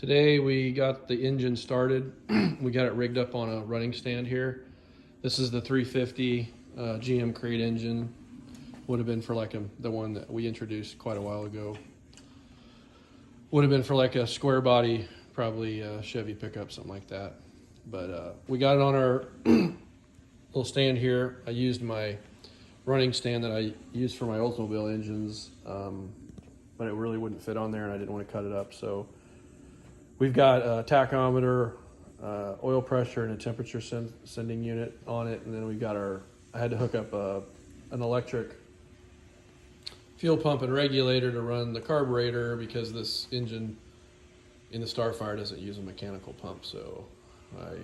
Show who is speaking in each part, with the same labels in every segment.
Speaker 1: Today we got the engine started. We got it rigged up on a running stand here. This is the 350 GM crate engine. Would have been for like the one that we introduced quite a while ago. Would have been for like a square body, probably a Chevy pickup, something like that. But we got it on our little stand here. I used my running stand that I used for my Oldsmobile engines, but it really wouldn't fit on there and I didn't want to cut it up. So we've got a tachometer, oil pressure, and a temperature sending unit on it. And then we've got I had to hook up an electric fuel pump and regulator to run the carburetor because this engine in the Starfire doesn't use a mechanical pump. So I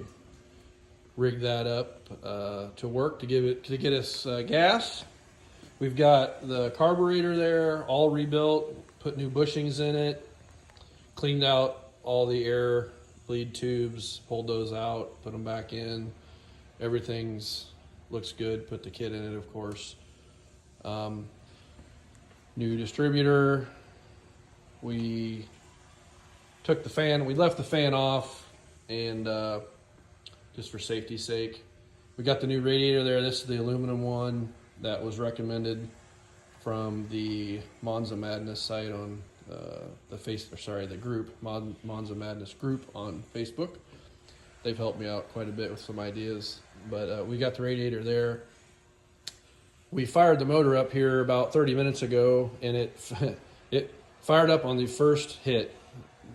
Speaker 1: rigged that up to work to get us gas. We've got the carburetor there, all rebuilt, put new bushings in it, cleaned out all the air bleed tubes, pulled those out, put them back in. Everything's looks good. Put the kit in it, of course. New distributor. We took the fan. We left the fan off, and just for safety's sake, we got the new radiator there. This is the aluminum one that was recommended from the Monza Madness site on the group, Monza Madness group on Facebook. They've helped me out quite a bit with some ideas, but we got the radiator there. We fired the motor up here about 30 minutes ago, and it fired up on the first hit,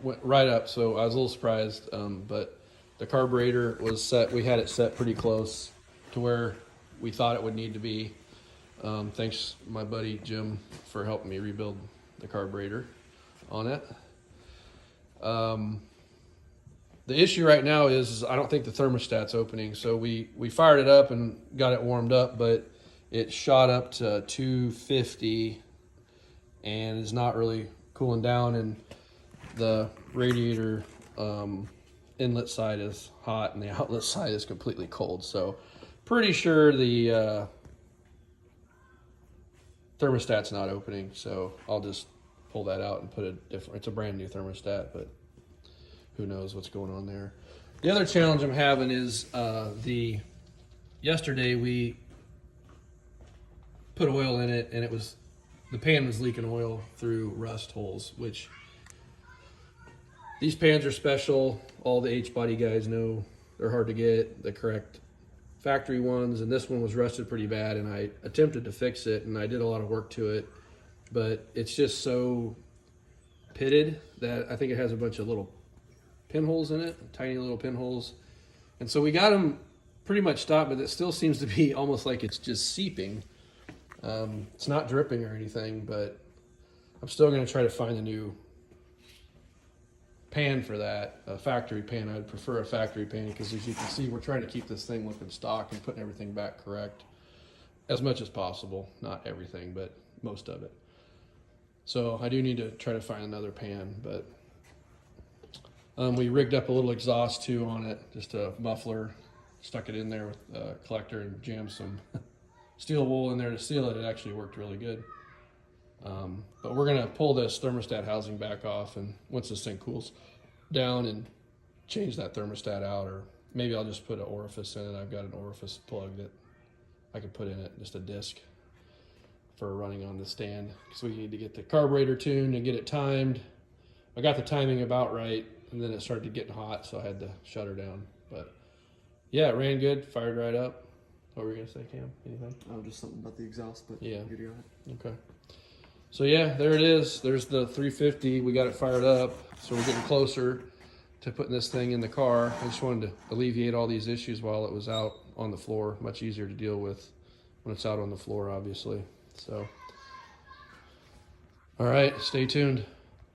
Speaker 1: went right up, so I was a little surprised, but the carburetor was set. We had it set pretty close to where we thought it would need to be. Thanks my buddy Jim for helping me rebuild the carburetor on it. The issue right now is I don't think the thermostat's opening. So we fired it up and got it warmed up, but it shot up to 250 and is not really cooling down, and the radiator inlet side is hot and the outlet side is completely cold. So pretty sure the thermostat's not opening, so I'll just pull that out and put it's a brand new thermostat, but who knows what's going on there. The other challenge I'm having is yesterday we put oil in it and the pan was leaking oil through rust holes, which these pans are special. All the H-body guys know they're hard to get, the correct factory ones, and this one was rusted pretty bad, and I attempted to fix it and I did a lot of work to it, but it's just so pitted that I think it has a bunch of little pinholes in it, tiny little pinholes. And so we got them pretty much stopped, but it still seems to be almost like it's just seeping. It's not dripping or anything, but I'm still going to try to find a new pan for that, a factory pan. I'd prefer a factory pan because, as you can see, we're trying to keep this thing looking stock and putting everything back correct as much as possible. Not everything, but most of it. So I do need to try to find another pan, but we rigged up a little exhaust too on it, just a muffler, stuck it in there with a collector and jammed some steel wool in there to seal it. It actually worked really good. But we're gonna pull this thermostat housing back off, and once this thing cools down, and change that thermostat out, or maybe I'll just put an orifice in it. I've got an orifice plug that I can put in it, just a disc for running on the stand. So we need to get the carburetor tuned and get it timed. I got the timing about right, and then it started getting hot, so I had to shut her down. But yeah, it ran good, fired right up. What were you gonna say, Cam? Anything?
Speaker 2: Oh, just something about the exhaust, but
Speaker 1: yeah.
Speaker 2: You got it.
Speaker 1: Okay. So yeah, there it is. There's the 350. We got it fired up, so we're getting closer to putting this thing in the car. I just wanted to alleviate all these issues while it was out on the floor. Much easier to deal with when it's out on the floor, obviously. So, all right, stay tuned.